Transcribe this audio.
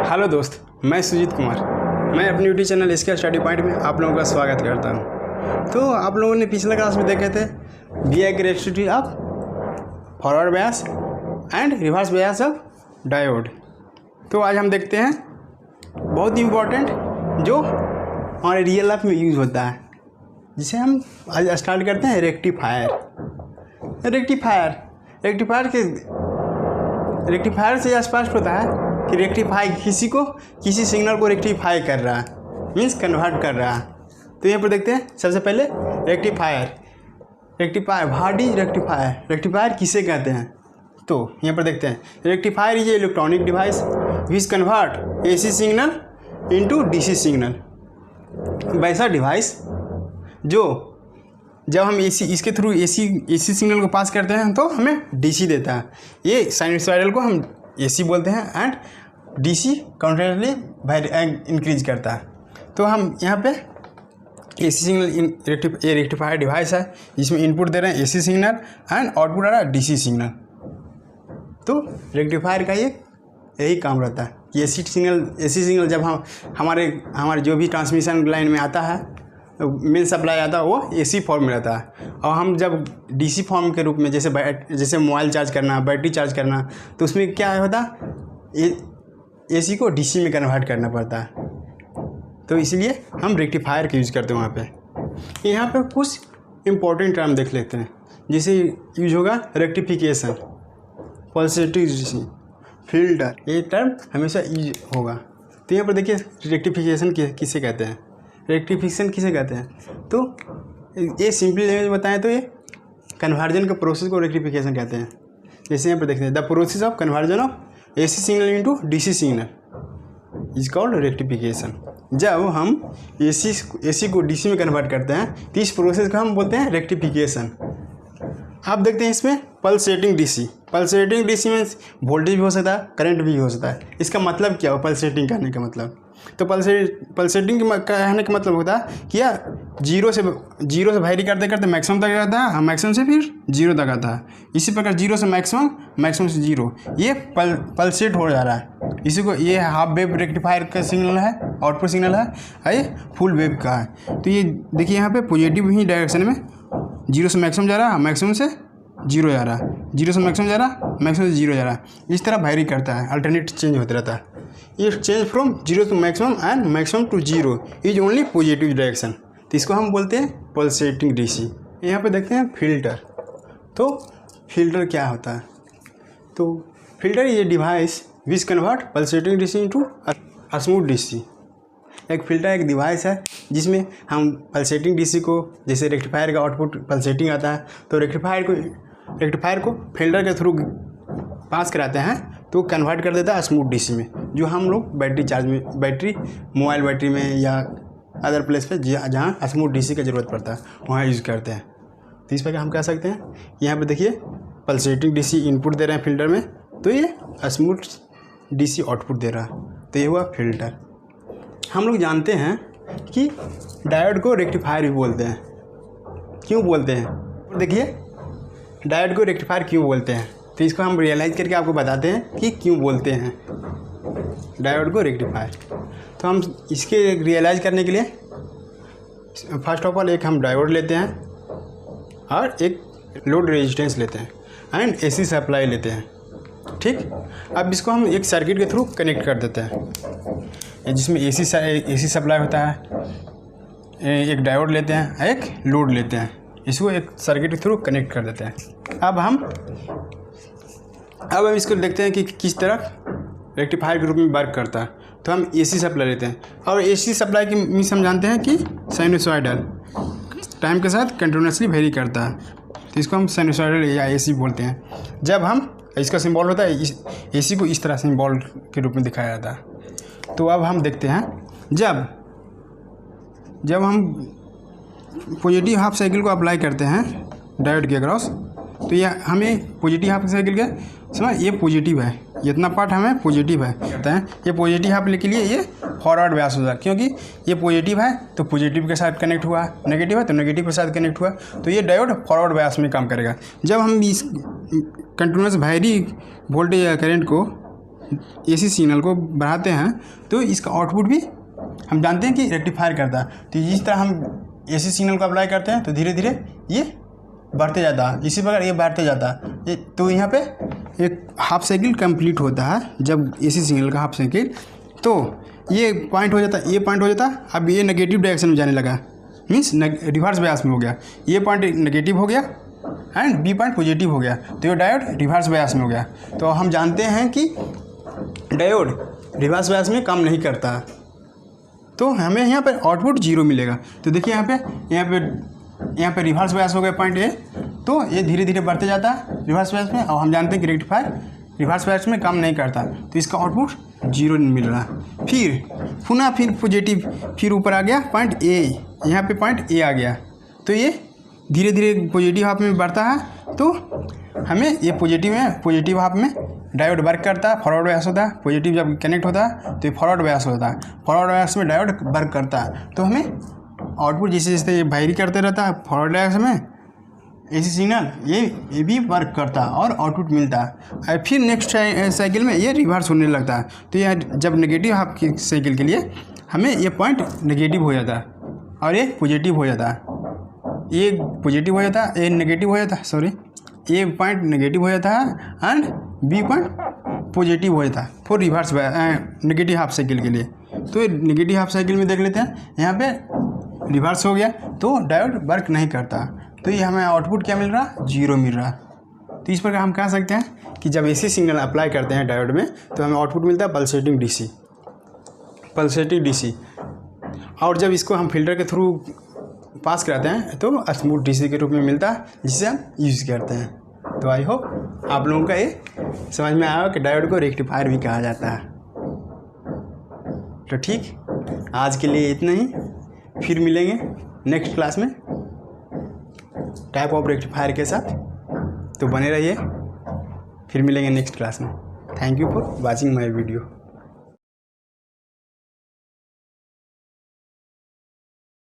Hello दोस्त, मैं सुजीत कुमार। मैं अपने यूट्यूब चैनल इसके स्टडी पॉइंट में आप लोगों का स्वागत करता हूं। तो आप लोगों ने पिछले क्लास में देखे थे V characteristic of forward bias and reverse bias of diode. तो आज हम देखते हैं बहुत इम्पोर्टेंट जो हमारे रियल लाइफ में यूज़ होता है, जिसे हम आज स्टार्ट करते हैं रेक्टिफायर। रेक्टिफायर से यह स्पष्ट होता है कि रेक्टिफाई किसी सिग्नल को रेक्टिफाई कर रहा है, मीन्स कन्वर्ट कर रहा है। तो यहाँ पर देखते हैं सबसे पहले rectifier. What is rectifier? Rectifier किसे कहते हैं? तो यहाँ पर देखते हैं rectifier is electronic device which convert AC signal into DC signal. वैसा डिवाइस जो जब हम इसके थ्रू एसी सिग्नल को पास करते हैं तो हमें डीसी देता है। ये साइनसॉइडल को हम एसी बोलते हैं एंड डीसी काउंटेंटली इंक्रीज करता है। तो हम यहाँ पे एसी सिग्नल रेक्टिफायर डिवाइस है जिसमें इनपुट दे रहे हैं एसी सिग्नल एंड आउटपुट आ रहा है डीसी सिग्नल। तो रेक्टिफायर का ये यही काम रहता है कि एसी सिग्नल जब हमारे जो भी ट्रांसमिशन लाइन में आता है, मेन सप्लाई आता है, वो एसी फॉर्म में रहता है। और हम जब डीसी फॉर्म के रूप में जैसे मोबाइल चार्ज करना, बैटरी चार्ज करना, तो उसमें क्या होता है एसी को डीसी में कन्वर्ट करना पड़ता है। तो इसलिए हम रेक्टिफायर का यूज़ करते हैं वहाँ पे। यहाँ पे कुछ इम्पोर्टेंट टर्म देख लेते हैं जिसे यूज होगा रेक्टिफिकेशन, पल्सेटिव डीसी, फिल्टर। ये टर्म हमेशा यूज होगा। तो यहाँ पर देखिए रेक्टिफिकेशन किसे कहते हैं, रेक्टिफिकेशन किसे कहते हैं? तो ये सिंपल लैंग्वेज में बताएं तो ये कन्वर्जन के प्रोसेस को रेक्टिफिकेशन कहते हैं। जैसे यहाँ पर देखते हैं the process of conversion of AC signal into DC signal is called rectification. जब हम एसी को डीसी में कन्वर्ट करते हैं तो इस प्रोसेस को हम बोलते हैं रेक्टिफिकेशन। आप देखते हैं इसमें पल्सेटिंग डीसी में वोल्टेज भी हो सकता है, करंट भी हो सकता है। इसका मतलब क्या हो पल्सेटिंग कहने का मतलब? तो पल्सेटिंग कहने का मतलब होता है कि यार जीरो से वैरी करते करते मैक्सिमम तक आता है, मैक्सिमम से फिर जीरो तक आता है। इसी प्रकार जीरो से मैक्सिमम से जीरो, ये पल्सेट हो जा रहा है। इसी को ये हाफ वेव रेक्टिफायर का सिग्नल है, आउटपुट सिग्नल है, ये फुल वेव का है। तो ये देखिए यहाँ पे पॉजिटिव ही डायरेक्शन में जीरो से मैक्सिमम जा रहा है, मैक्सिमम से जीरो जा रहा है, जीरो से मैक्सिमम जा रहा है, मैक्सिमम से जीरो जा रहा है। इस तरह वैरी करता है, अल्टरनेट चेंज होता रहता है। ये change from zero to maximum and maximum to zero is only positive direction. तो इसको हम बोलते हैं पल्सेटिंग डीसी। यहाँ पे देखते हैं फिल्टर। तो फिल्टर क्या होता है? तो फिल्टर ये device which convert pulsating DC into smooth DC. एक फिल्टर एक डिवाइस है जिसमें हम पल्सेटिंग डीसी को, जैसे रेक्टिफायर का आउटपुट पल्सेटिंग आता है, तो रेक्टिफायर को फिल्टर के थ्रू पास कराते हैं तो कन्वर्ट कर देता है स्मूथ डीसी में, जो हम लोग मोबाइल बैटरी में या अदर प्लेस पे जहाँ स्मूथ डीसी की ज़रूरत पड़ता है वहाँ यूज़ करते हैं। तो इस पर हम कह सकते हैं, यहाँ पे देखिए पल्सेटिंग डीसी इनपुट दे रहे हैं फिल्टर में, तो ये स्मूथ डीसी आउटपुट दे रहा है, तो ये हुआ फिल्टर। हम लोग जानते हैं कि डायोड को रेक्टिफायर भी बोलते हैं। क्यों बोलते हैं? देखिए डायोड को रेक्टिफायर क्यों बोलते हैं, तो इसको हम रियलाइज़ करके आपको बताते हैं कि क्यों बोलते हैं डायोड को रेक्टिफायर। तो हम इसके रियलाइज़ करने के लिए फर्स्ट ऑफ ऑल एक हम डायोड लेते हैं और एक लोड रेजिस्टेंस लेते हैं एंड एसी सप्लाई लेते हैं। ठीक, अब इसको हम एक सर्किट के थ्रू कनेक्ट कर देते हैं जिसमें एसी सप्लाई होता है। एक डायोड लेते हैं, एक लोड लेते हैं, इसको एक सर्किट के थ्रू कनेक्ट कर देते हैं। अब हम इसको देखते हैं कि किस तरह रेक्टिफायर के रूप में वर्क करता है। तो हम एसी सप्लाई लेते हैं, और एसी सप्लाई की मीन्स हम जानते हैं कि साइनसॉइडल टाइम के साथ कंटिन्यूसली वेरी करता है, तो इसको हम साइनसॉइडल या एसी बोलते हैं। जब हम इसका सिंबल होता है एसी को इस तरह सिंबल के रूप में दिखाया जाता है। तो अब हम देखते हैं जब हम पॉजिटिव हाफ साइकिल को अप्लाई करते हैं डायोड के अक्रॉस, तो ये हमें पॉजिटिव हाफ साइकिल का समझ, ये पॉजिटिव है, जितना पार्ट हमें पॉजिटिव है कहते हैं, ये पॉजिटिव हाफ के लिए ये फॉरवर्ड बायस होता है, क्योंकि ये पॉजिटिव है तो पॉजिटिव के साथ कनेक्ट हुआ, नेगेटिव है तो नेगेटिव के साथ कनेक्ट हुआ, तो ये डायोड फॉरवर्ड बायस में काम करेगा। जब हम इस कंटिन्यूस वैरी वोल्टेज या करंट को एसी सिग्नल को बढ़ाते हैं तो इसका आउटपुट भी हम जानते हैं कि रेक्टिफायर करता है। तो जिस तरह हम एसी सिग्नल को अप्लाई करते हैं तो धीरे धीरे ये बढ़ते जाता है, इसी प्रकार ये बढ़ते जाता है। तो यहाँ पे एक हाफ साइकिल कंप्लीट होता है जब एसी सिग्नल का हाफ साइकिल, तो ये पॉइंट हो जाता है, ये पॉइंट हो जाता है। अब ये नेगेटिव डायरेक्शन में जाने लगा, मीन्स रिवर्स बायस में हो गया। ये पॉइंट नेगेटिव हो गया एंड बी पॉइंट पॉजिटिव हो गया, तो ये डायोड रिवर्स बायस में हो गया। तो हम जानते हैं कि डायोड रिवर्स बायस में काम नहीं करता, तो हमें यहाँ पर आउटपुट 0 मिलेगा। तो देखिए यहाँ पे रिवर्स बायस हो गया पॉइंट ए, तो ये धीरे धीरे बढ़ते जाता है रिवर्स बायस में। और हम जानते हैं कि रेक्टिफायर रिवर्स बायस में काम नहीं करता, तो इसका आउटपुट 0 मिल रहा। फिर पॉजिटिव, फिर ऊपर आ गया पॉइंट ए, यहाँ पे पॉइंट ए आ गया, तो ये धीरे धीरे पॉजिटिव हाफ में बढ़ता है। तो हमें ये पॉजिटिव हाफ में डायोड वर्क करता है, फॉरवर्ड बायस होता है। पॉजिटिव जब कनेक्ट होता है तो ये फॉरवर्ड बायस होता है, फॉरवर्ड बायस में डायोड वर्क करता है। तो हमें आउटपुट जैसे जैसे वेरी करते रहता है फॉरवर्ड बायस में एसी सिग्नल, ये भी वर्क करता है और आउटपुट मिलता है। फिर नेक्स्ट साइकिल में ये रिवर्स होने लगता है। तो यह जब नेगेटिव हाफ की साइकिल के लिए हमें ये पॉइंट नेगेटिव हो जाता है और ये पॉजिटिव हो जाता है, ये पॉजिटिव हो जाता है, ये नेगेटिव हो जाता है, सॉरी ए पॉइंट नेगेटिव हो जाता है एंड बी पॉइंट पॉजिटिव हो जाता है for reverse negative half cycle के लिए। तो नेगेटिव हाफ साइकिल में देख लेते हैं, यहाँ पे रिवर्स हो गया तो डायोड वर्क नहीं करता, तो ये हमें आउटपुट क्या मिल रहा, 0 मिल रहा। तो इस प्रकार हम कह सकते हैं कि जब एसी सिग्नल अप्लाई करते हैं डायोड में तो हमें आउटपुट मिलता है पल्सेटिंग डीसी। और जब इसको हम फिल्टर के थ्रू पास कराते हैं तो स्मूथ डीसी के रूप में मिलता है, जिसे हम यूज़ करते हैं। तो आई होप आप लोगों का ये समझ में आया कि डायोड को रेक्टिफायर भी कहा जाता है। तो ठीक, आज के लिए इतना ही, फिर मिलेंगे नेक्स्ट क्लास में टाइप ऑफ रेक्टिफायर के साथ। तो बने रहिए, फिर मिलेंगे नेक्स्ट क्लास में। Thank you for watching my video.